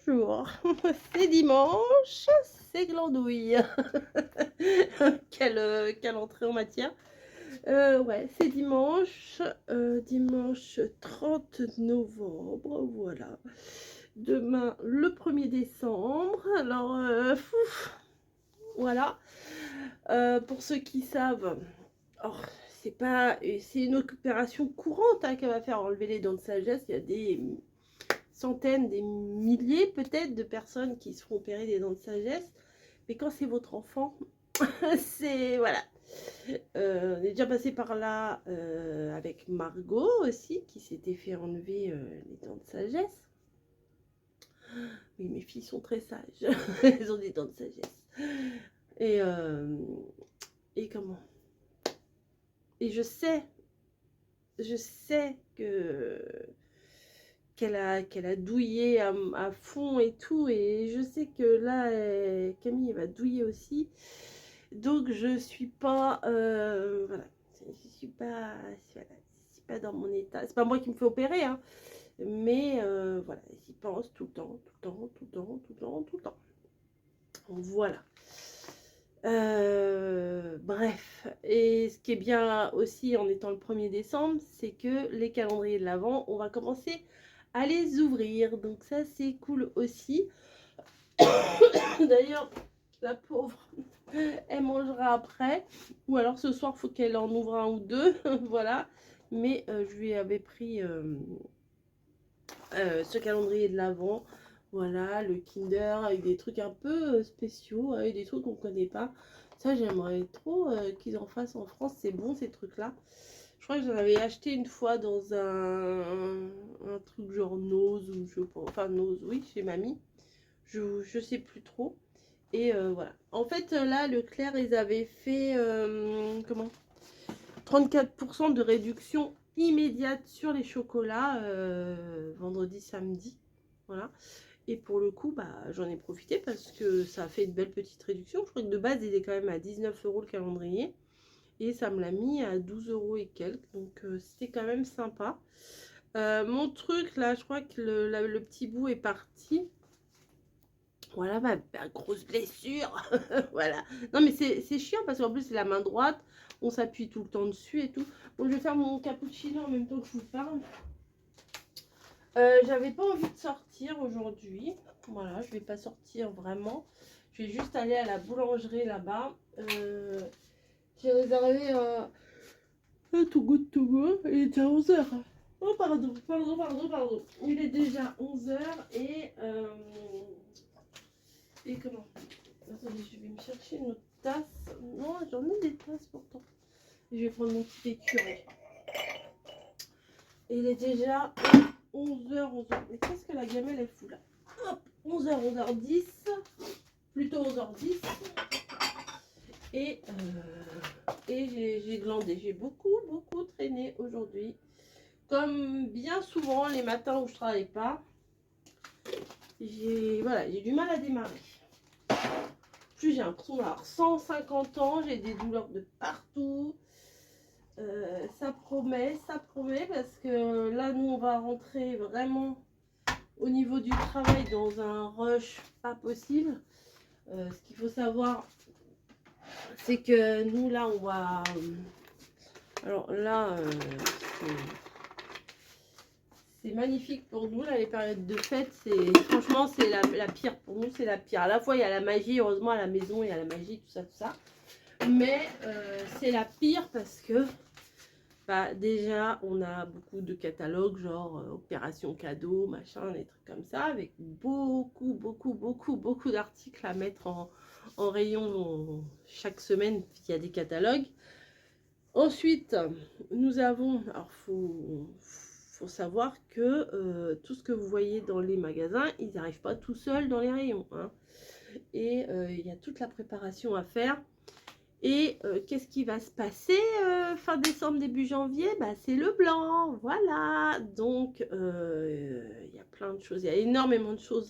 bonjour, c'est dimanche, c'est glandouille. Quelle entrée en matière. Ouais, c'est dimanche, dimanche 30 novembre, voilà. Demain, le 1er décembre, alors, voilà. Pour ceux qui savent, oh, c'est une opération courante hein, qu'elle va faire, enlever les dents de sagesse. Il y a des centaines, des milliers peut-être de personnes qui se font opérer des dents de sagesse. Mais quand c'est votre enfant, c'est... Voilà. On est déjà passé par là avec Margot aussi, qui s'était fait enlever les dents de sagesse. Oui, mes filles sont très sages. Elles ont des dents de sagesse. Et, et comment? Et je sais que qu'elle a douillé à fond et tout, et je sais que là Camille va douiller aussi, donc je suis pas voilà, je suis pas, voilà, c'est pas dans mon état, c'est pas moi qui me fais opérer hein, mais voilà, j'y pense tout le temps, tout le temps, voilà. Bref, et ce qui est bien aussi en étant le 1er décembre, c'est que les calendriers de l'Avent, on va commencer à les ouvrir, donc ça c'est cool aussi. D'ailleurs, la pauvre, elle mangera après, ou alors ce soir faut qu'elle en ouvre un ou deux. Voilà, mais je lui avais pris ce calendrier de l'Avent, voilà, le Kinder avec des trucs un peu spéciaux, avec des trucs qu'on connaît pas. Ça j'aimerais trop qu'ils en fassent en France, c'est bon ces trucs là. Je crois que j'en avais acheté une fois dans un truc genre Nose, ou je pense, enfin Nose, oui, chez mamie, je sais plus trop. Et voilà, en fait là Leclerc ils avaient fait comment, 34% de réduction immédiate sur les chocolats vendredi, samedi. Voilà. Et pour le coup, bah, j'en ai profité parce que ça a fait une belle petite réduction. Je crois que de base, il est quand même à 19 € le calendrier. Et ça me l'a mis à 12 € et quelques. Donc c'était quand même sympa. Mon truc, là, je crois que le petit bout est parti. Voilà, ma grosse blessure. Voilà. Non, mais c'est chiant parce qu'en plus, c'est la main droite. On s'appuie tout le temps dessus et tout. Bon, je vais faire mon cappuccino en même temps que je vous parle. J'avais pas envie de sortir aujourd'hui. Voilà, je vais pas sortir vraiment. Je vais juste aller à la boulangerie là-bas. J'ai réservé un to go to go. Il était à 11 h. Oh, pardon. Il est déjà 11 h et comment? Attendez, je vais me chercher une autre tasse. Non, j'en ai des tasses pourtant. Je vais prendre mon petit écureuil. Et il est déjà 11 h. Mais qu'est-ce que la gamelle est fou là? Hop, 11 h, 11 h 10. Plutôt 11 h 10. Et j'ai glandé. J'ai beaucoup traîné aujourd'hui. Comme bien souvent les matins où je travaille pas. J'ai du mal à démarrer. Plus j'ai l'impression d'avoir 150 ans. J'ai des douleurs de partout. Ça promet parce que là nous on va rentrer vraiment au niveau du travail dans un rush pas possible. Ce qu'il faut savoir, c'est que nous là on va, alors là c'est magnifique pour nous là, les périodes de fête, c'est franchement c'est la pire pour nous, c'est la pire. À la fois il y a la magie, heureusement à la maison il y a la magie, tout ça, mais c'est la pire parce que bah, déjà, on a beaucoup de catalogues, genre opération cadeau, machin, des trucs comme ça, avec beaucoup d'articles à mettre en rayon chaque semaine, il y a des catalogues. Ensuite, nous avons, alors faut savoir que tout ce que vous voyez dans les magasins, ils n'arrivent pas tout seuls dans les rayons, hein. Et il y a toute la préparation à faire. Et qu'est-ce qui va se passer fin décembre, début janvier? Bah, c'est le blanc, voilà. Donc, il y a plein de choses, il y a énormément de choses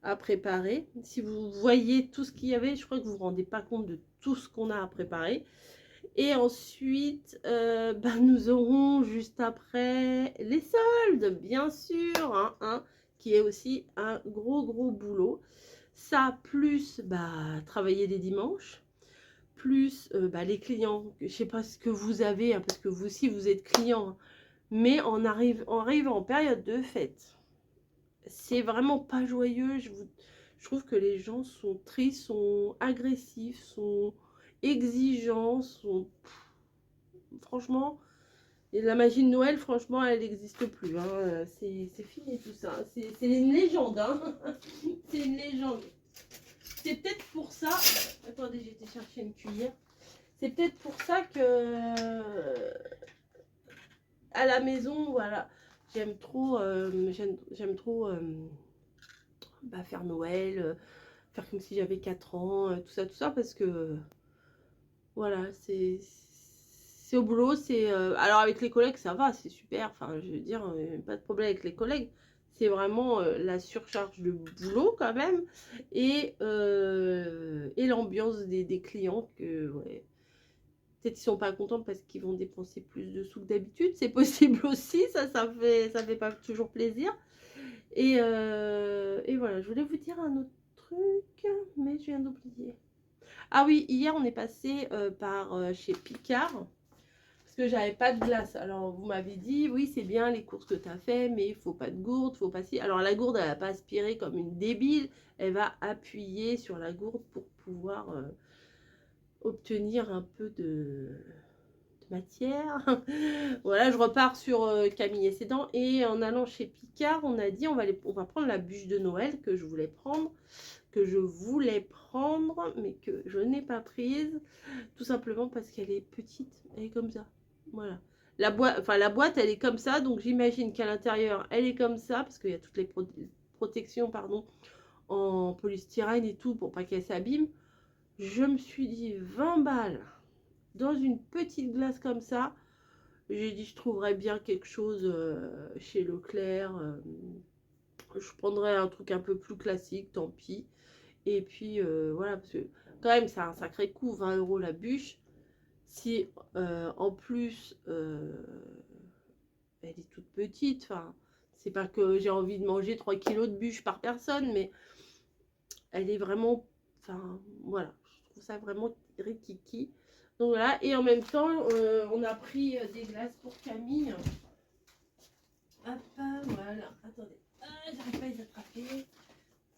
à préparer. Si vous voyez tout ce qu'il y avait, je crois que vous ne vous rendez pas compte de tout ce qu'on a à préparer. Et ensuite, bah, nous aurons juste après les soldes, bien sûr, hein. qui est aussi un gros boulot. Ça, plus travailler les dimanches, plus les clients, je sais pas ce que vous avez, hein, parce que vous aussi vous êtes client, hein, mais on arrive en période de fête. C'est vraiment pas joyeux, je trouve que les gens sont tristes, sont agressifs, sont exigeants, franchement, et la magie de Noël, franchement, elle n'existe plus, hein. C'est fini tout ça, c'est une légende, hein. C'est une légende. C'est peut-être pour ça, attendez, j'ai été chercher une cuillère. C'est peut-être pour ça que à la maison, voilà, j'aime trop, faire Noël, faire comme si j'avais 4 ans, tout ça, parce que voilà, c'est au boulot, alors avec les collègues, ça va, c'est super, enfin, je veux dire, pas de problème avec les collègues. C'est vraiment la surcharge de boulot quand même, et l'ambiance des clients que, ouais, peut-être qu'ils sont pas contents parce qu'ils vont dépenser plus de sous que d'habitude, c'est possible aussi, ça fait pas toujours plaisir. Et voilà, je voulais vous dire un autre truc, mais je viens d'oublier. Ah oui, hier on est passé par chez Picard, parce que j'avais pas de glace. Alors vous m'avez dit, oui c'est bien les courses que tu as fait, mais il faut pas de gourde, faut pas si. Alors la gourde, elle va pas aspirer comme une débile, elle va appuyer sur la gourde pour pouvoir obtenir un peu de matière. Voilà, je repars sur Camille et ses dents. Et en allant chez Picard, on a dit on va prendre la bûche de Noël que je voulais prendre, mais que je n'ai pas prise, tout simplement parce qu'elle est petite, elle est comme ça. Voilà. La boîte, elle est comme ça, donc j'imagine qu'à l'intérieur, elle est comme ça, parce qu'il y a toutes les protections, pardon, en polystyrène et tout, pour pas qu'elle s'abîme. Je me suis dit 20 balles dans une petite glace comme ça. J'ai dit je trouverais bien quelque chose chez Leclerc. Je prendrais un truc un peu plus classique, tant pis. Et puis voilà, parce que quand même c'est un sacré coup, 20 € la bûche. Si en plus elle est toute petite, enfin c'est pas que j'ai envie de manger 3 kilos de bûche par personne, mais elle est vraiment, enfin voilà, je trouve ça vraiment rikiki. Donc voilà, et en même temps on a pris des glaces pour Camille. Hop, voilà, attendez, j'arrive pas à les attraper.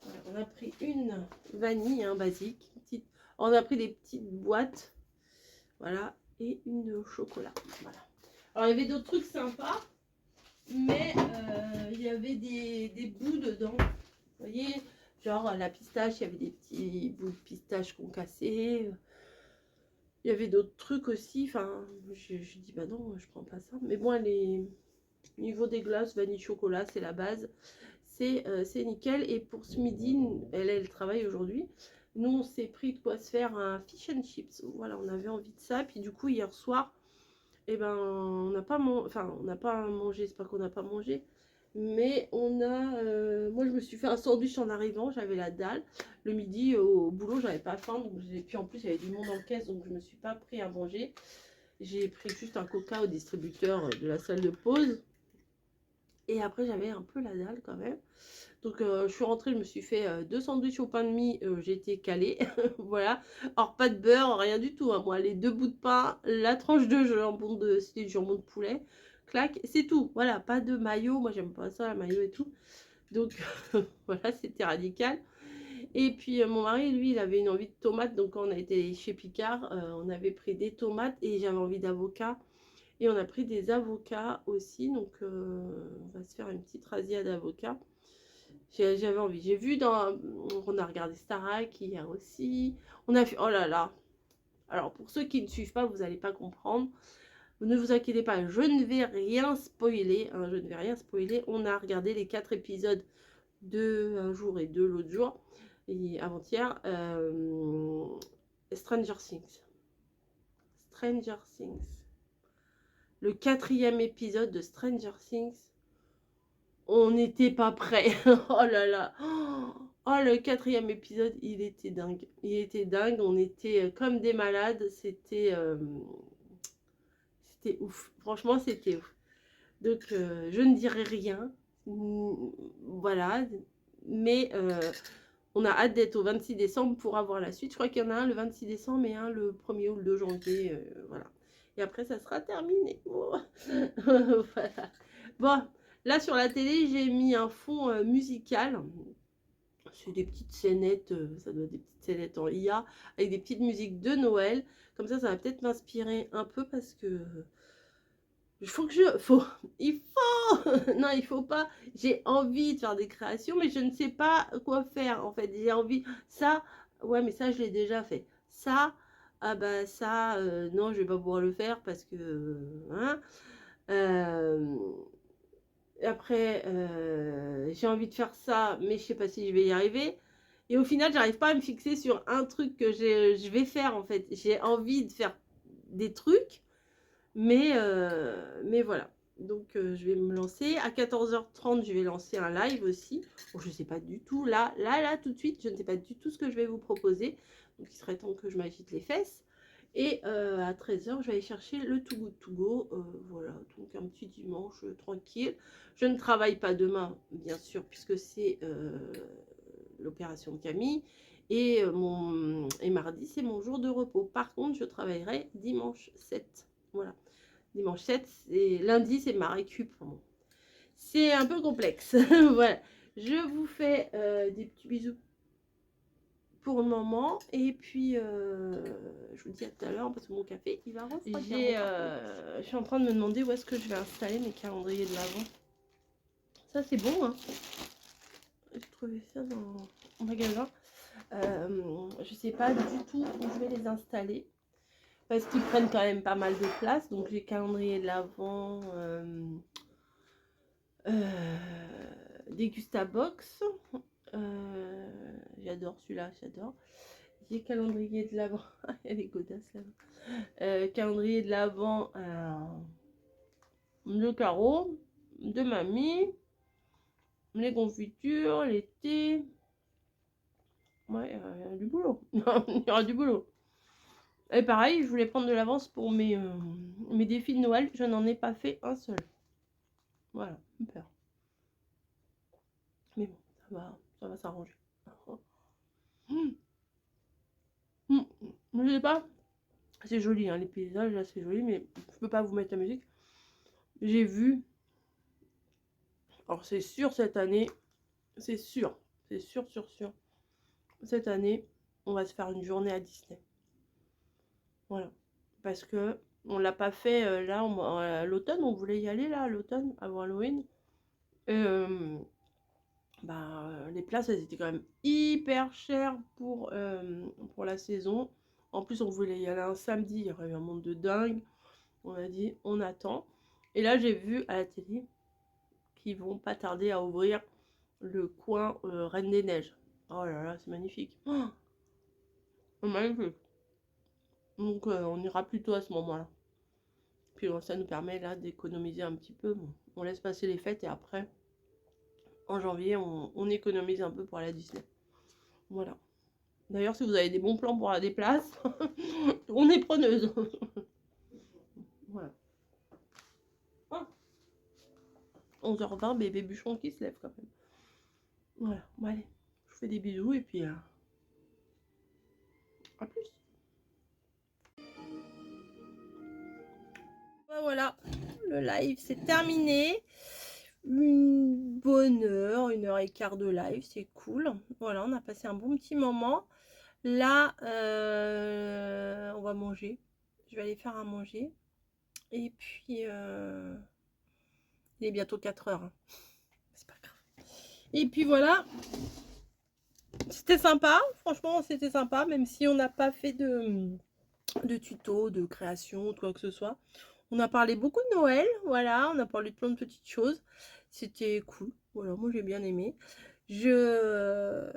Voilà, on a pris une vanille, hein, basique, petite. On a pris des petites boîtes, voilà, et une au chocolat, voilà. Alors il y avait d'autres trucs sympas, mais il y avait des bouts dedans, vous voyez, genre la pistache, il y avait des petits bouts de pistache qu'on cassait. Il y avait d'autres trucs aussi, enfin, je dis bah non, je prends pas ça. Mais bon, niveau des glaces, vanille chocolat, c'est la base. C'est nickel. Et pour ce midi, elle travaille aujourd'hui. Nous, on s'est pris de quoi se faire un fish and chips. Voilà, on avait envie de ça. Puis du coup, hier soir, eh ben, on n'a pas mangé. C'est pas qu'on n'a pas mangé. Mais moi, je me suis fait un sandwich en arrivant. J'avais la dalle. Le midi, au boulot, j'avais pas faim. Et puis en plus, il y avait du monde en caisse. Donc, je me suis pas pris à manger. J'ai pris juste un coca au distributeur de la salle de pause. Et après, j'avais un peu la dalle quand même. Donc, je suis rentrée, je me suis fait 2 sandwichs au pain de mie. J'étais calée. Voilà. Alors, pas de beurre, rien du tout, hein. Moi, les 2 bouts de pain, la tranche de jambon c'était du jambon de poulet. Clac, c'est tout. Voilà, pas de mayo. Moi, j'aime pas ça, la mayo et tout. Donc, voilà, c'était radical. Et puis, mon mari, lui, il avait une envie de tomates. Donc, quand on a été chez Picard, on avait pris des tomates et j'avais envie d'avocat. Et on a pris des avocats aussi, donc on va se faire une petite razzia d'avocats. J'avais envie. On a regardé Starac hier aussi. On a fait, oh là là. Alors pour ceux qui ne suivent pas, vous n'allez pas comprendre. Ne vous inquiétez pas, je ne vais rien spoiler. Hein, je ne vais rien spoiler. On a regardé les 4 épisodes de un jour et de l'autre jour, et avant-hier. Stranger Things. Stranger Things. Le 4e épisode de Stranger Things, on n'était pas prêt. Oh là là. Oh, le 4e épisode, il était dingue. Il était dingue. On était comme des malades. C'était ouf. Franchement, c'était ouf. Donc, je ne dirai rien. Voilà, mais on a hâte d'être au 26 décembre pour avoir la suite. Je crois qu'il y en a un le 26 décembre et un le 1er ou le 2 janvier. Voilà. Et après, ça sera terminé. Oh. Voilà. Bon, là sur la télé, j'ai mis un fond musical. C'est des petites scénettes, ça doit être des petites scénettes en IA, avec des petites musiques de Noël. Comme ça va peut-être m'inspirer un peu parce que il faut, non, il faut pas, j'ai envie de faire des créations, mais je ne sais pas quoi faire, en fait, j'ai envie, ça, ouais, mais ça, je l'ai déjà fait, ça, ah bah, ça, non, je vais pas pouvoir le faire parce que, hein, euh, après, j'ai envie de faire ça, mais je sais pas si je vais y arriver, et au final, j'arrive pas à me fixer sur un truc que je vais faire, en fait, j'ai envie de faire des trucs, mais voilà. Donc, je vais me lancer. À 14h30, je vais lancer un live aussi. Bon, je ne sais pas du tout. Là, tout de suite, je ne sais pas du tout ce que je vais vous proposer. Donc, il serait temps que je m'agite les fesses. Et à 13h, je vais aller chercher le Too Good To Go. Voilà, donc un petit dimanche tranquille. Je ne travaille pas demain, bien sûr, puisque c'est l'opération de Camille. Et mardi, c'est mon jour de repos. Par contre, je travaillerai dimanche 7. Voilà. Dimanche 7, et lundi, c'est ma récup. Bon. C'est un peu complexe. Voilà. Je vous fais des petits bisous pour le moment. Et puis, je vous dis à tout à l'heure parce que mon café, il va refroidir. Je suis en train de me demander où est-ce que je vais installer mes calendriers de l'Avent. Ça, c'est bon, hein. J'ai trouvé ça dans le magasin. Je sais pas du tout où je vais les installer. Parce qu'ils prennent quand même pas mal de place. Donc, j'ai calendrier de l'Avent, Dégustabox. J'adore celui-là, j'adore. J'ai calendrier de l'Avent. Elle est godasse là. Calendrier de l'Avent de Caro, de Mamie, les confitures, les thés. Ouais, il y a du boulot. Il y aura du boulot. Et pareil, je voulais prendre de l'avance pour mes défis de Noël. Je n'en ai pas fait un seul. Voilà, super. Mais bon, ça va s'arranger. Je sais pas. C'est joli, hein, les paysages, là, c'est joli, mais je peux pas vous mettre la musique. J'ai vu. Alors, c'est sûr, cette année, c'est sûr, sûr. Cette année, on va se faire une journée à Disney. Voilà. Parce que on l'a pas fait là, à l'automne, on voulait y aller là, à l'automne, avant Halloween. Les places, elles étaient quand même hyper chères pour la saison. En plus, on voulait y aller un samedi, il y aurait eu un monde de dingue. On a dit, on attend. Et là, j'ai vu à la télé qu'ils vont pas tarder à ouvrir le coin Reine des Neiges. Oh là là, c'est magnifique. Oh, magnifique. Donc, on ira plutôt à ce moment-là. Puis, ça nous permet là d'économiser un petit peu. Bon, on laisse passer les fêtes et après, en janvier, on économise un peu pour aller à Disney. Voilà. D'ailleurs, si vous avez des bons plans pour la place, on est preneuse. Voilà. 11h20, bébé bûcheron qui se lève quand même. Voilà, bon allez, je vous fais des bisous et puis à plus. Voilà, le live c'est terminé. Une bonne heure, 1h15 de live, c'est cool. Voilà, on a passé un bon petit moment. Là, on va manger. Je vais aller faire à manger. Et puis, il est bientôt 4h. Hein. C'est pas grave. Et puis voilà. C'était sympa. Franchement, c'était sympa. Même si on n'a pas fait de tuto, de création, ou quoi que ce soit. On a parlé beaucoup de Noël. Voilà, on a parlé de plein de petites choses. C'était cool. Voilà, moi j'ai bien aimé. J'aime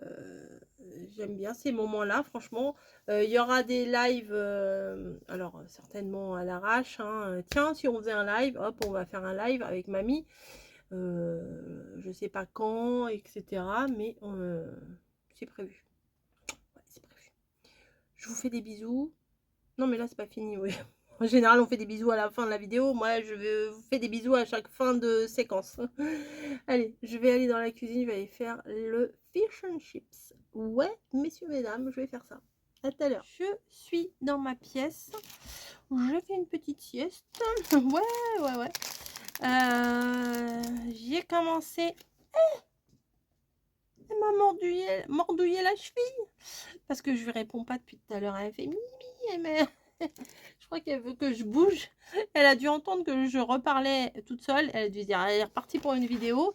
bien ces moments-là, franchement. Il y aura des lives, alors certainement à l'arrache. Hein. Tiens, si on faisait un live, hop, on va faire un live avec mamie. Je sais pas quand, etc. Mais c'est prévu. Ouais, c'est prévu. Je vous fais des bisous. Non, mais là, c'est pas fini, oui. En général, on fait des bisous à la fin de la vidéo. Moi, je vous fais des bisous à chaque fin de séquence. Allez, je vais aller dans la cuisine, je vais aller faire le fish and chips. Ouais, messieurs, mesdames, je vais faire ça. À tout à l'heure. Je suis dans ma pièce. Je fais une petite sieste. Ouais. J'ai commencé. Elle m'a mordouillé la cheville. Parce que je lui réponds pas depuis tout à l'heure. Elle fait mimi, mais je crois qu'elle veut que je bouge. Elle a dû entendre que je reparlais toute seule. Elle a dû dire, elle est repartie pour une vidéo.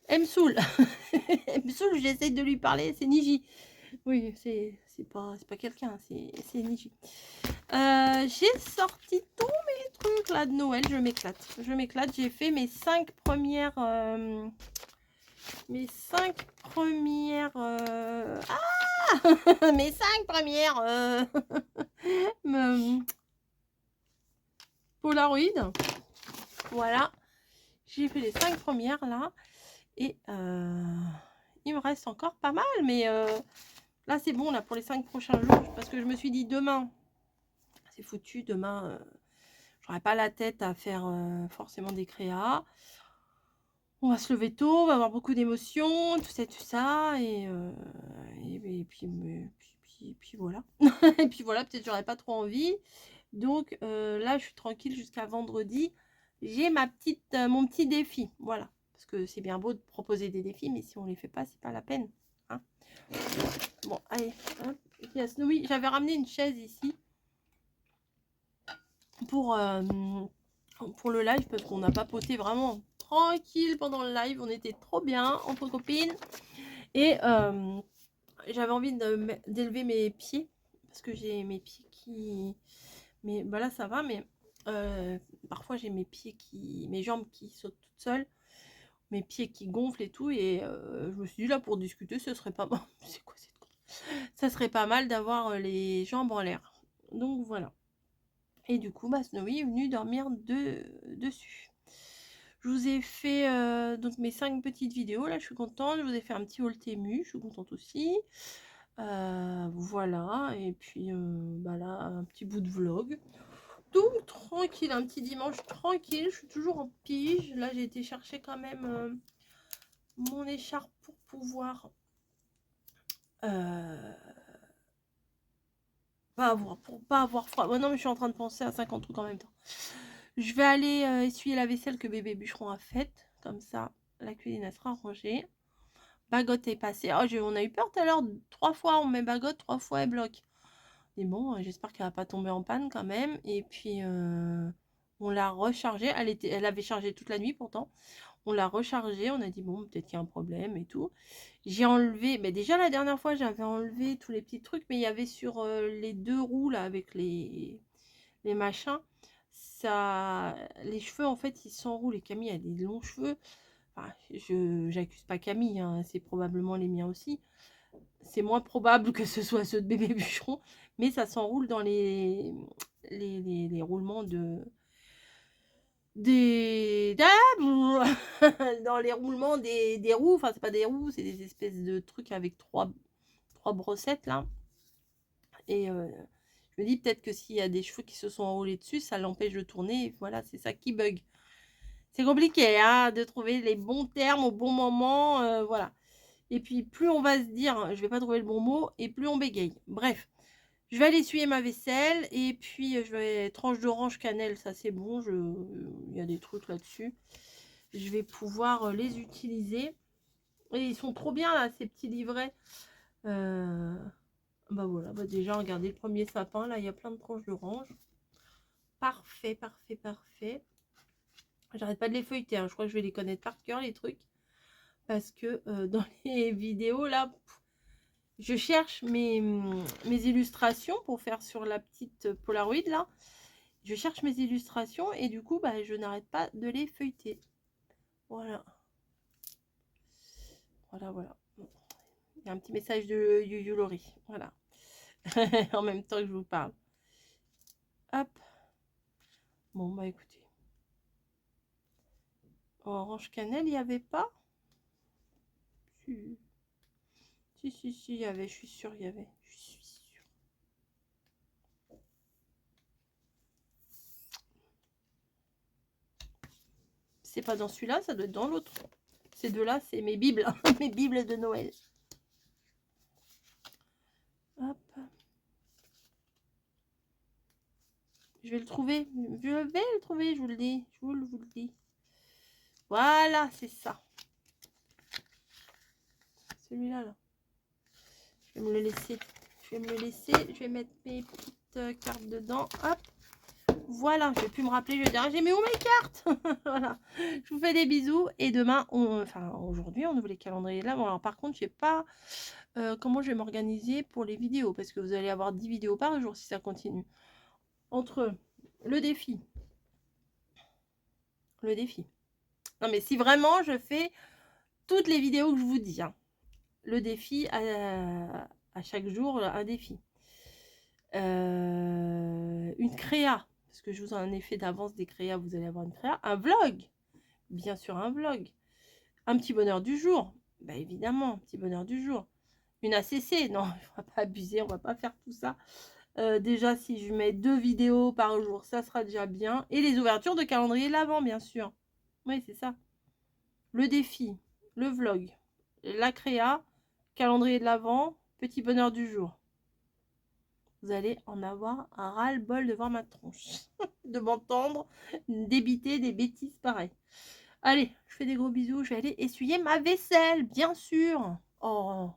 Elle me saoule. Elle me saoule, j'essaie de lui parler. C'est Niji. Oui, c'est pas quelqu'un, c'est Niji. J'ai sorti tous mes trucs là de Noël. Je m'éclate. J'ai fait mes 5 premières... mes 5 premières... mes 5 premières... Polaroid. Voilà. J'ai fait les 5 premières là. Et il me reste encore pas mal. Mais là, c'est bon là pour les 5 prochains jours. Parce que je me suis dit demain, c'est foutu. Demain, j'aurai pas la tête à faire forcément des créas. On va se lever tôt, on va avoir beaucoup d'émotions, tout ça. Et puis voilà. Et puis voilà, peut-être j'aurais pas trop envie. Donc là, je suis tranquille jusqu'à vendredi. J'ai mon petit défi. Voilà. Parce que c'est bien beau de proposer des défis, mais si on les fait pas, c'est pas la peine. Hein. Bon, allez. Hop. Oui, j'avais ramené une chaise ici pour le live parce qu'on a papoté vraiment tranquille pendant le live. On était trop bien entre copines. Et j'avais envie d'élever mes pieds parce que j'ai mes pieds qui... Mais bah là ça va, mais parfois j'ai mes jambes qui sautent toutes seules, mes pieds qui gonflent et tout, et je me suis dit là pour discuter, ce serait pas mal. C'est quoi cette con? Ça serait pas mal d'avoir les jambes en l'air. Donc voilà. Et du coup, bah, Snowy est venu dormir dessus. Je vous ai fait donc mes 5 petites vidéos. Là, je suis contente. Je vous ai fait un petit haul Temu. Je suis contente aussi. Voilà. Et puis, bah là, un petit bout de vlog. Donc, tranquille. Un petit dimanche tranquille. Je suis toujours en pige. Là, j'ai été chercher quand même mon écharpe pour pouvoir... pour pas avoir froid. Ouais, non, mais je suis en train de penser à 50 trucs en même temps. Je vais aller essuyer la vaisselle que bébé bûcheron a faite. Comme ça, la cuisine elle sera rangée. Bagotte est passée. Oh, on a eu peur tout à l'heure. 3 fois on met bagotte, 3 fois elle bloque. Mais bon, j'espère qu'elle va pas tomber en panne quand même. Et puis, on l'a rechargée. Elle avait chargé toute la nuit pourtant. On l'a rechargée. On a dit, bon, peut-être qu'il y a un problème et tout. J'ai enlevé, mais déjà la dernière fois, j'avais enlevé tous les petits trucs. Mais il y avait sur les 2 roues là, avec les machins. Ça, les cheveux, en fait, ils s'enroulent. Et Camille a des longs cheveux. Enfin, j'accuse pas Camille, hein, c'est probablement les miens aussi. C'est moins probable que ce soit ceux de bébé bûcheron, mais ça s'enroule dans les roulements dans les roulements des roues. Enfin, c'est pas des roues, c'est des espèces de trucs avec trois brossettes là. Et je me dis peut-être que s'il y a des cheveux qui se sont enroulés dessus, ça l'empêche de tourner. Et voilà, c'est ça qui bug. C'est compliqué hein, de trouver les bons termes au bon moment. Voilà. Et puis, plus on va se dire, je vais pas trouver le bon mot, et plus on bégaye. Bref, je vais aller essuyer ma vaisselle. Et puis, je vais... Tranche d'orange cannelle, ça c'est bon. Il y a des trucs là-dessus. Je vais pouvoir les utiliser. Et ils sont trop bien, là, ces petits livrets. Bah voilà, bah déjà, regardez le premier sapin. Là, il y a plein de tranches d'orange. Parfait, parfait, parfait. J'arrête pas de les feuilleter. Hein. Je crois que je vais les connaître par cœur, les trucs. Parce que dans les vidéos, là... Je cherche mes illustrations pour faire sur la petite Polaroid là. Je cherche mes illustrations et du coup, bah, je n'arrête pas de les feuilleter. Voilà. Voilà. Il y a un petit message de Yuyu Lori. Voilà. En même temps que je vous parle. Hop. Bon, bah écoutez. Orange cannelle, il n'y avait pas? Si, il y avait. Je suis sûre, il y avait. Je suis sûre. c'est pas dans celui-là, ça doit être dans l'autre. Ces deux-là, c'est mes bibles, mes bibles de Noël. Hop. Je vais le trouver. Je vais le trouver, je vous le dis. Je vous le dis. Voilà, c'est ça. Celui-là, là. Je vais me le laisser. Je vais me le laisser. Je vais mettre mes petites cartes dedans. Hop. Voilà, je vais plus me rappeler. Je vais dire, j'ai mis où mes cartes? Voilà. Je vous fais des bisous. Et demain, enfin aujourd'hui, on ouvre les calendriers là. Bon, alors par contre, je sais pas comment je vais m'organiser pour les vidéos. Parce que vous allez avoir 10 vidéos par jour si ça continue. Entre le défi. Le défi. Non, mais si vraiment je fais toutes les vidéos que je vous dis. Hein. Le défi à chaque jour, un défi. Une créa. Parce que je vous en ai fait d'avance des créas, vous allez avoir une créa. Un vlog. Bien sûr, un vlog. Un petit bonheur du jour. Bah évidemment, un petit bonheur du jour. Une ACC. Non, on va pas abuser, on va pas faire tout ça. Déjà, si je mets 2 vidéos par jour, ça sera déjà bien. Et les ouvertures de calendrier de l'Avent, bien sûr. Oui, c'est ça. Le défi, le vlog, la créa, calendrier de l'Avent, petit bonheur du jour. Vous allez en avoir un ras-le-bol de voir ma tronche. De m'entendre débiter des bêtises pareilles. Allez, je fais des gros bisous. Je vais aller essuyer ma vaisselle, bien sûr. Oh,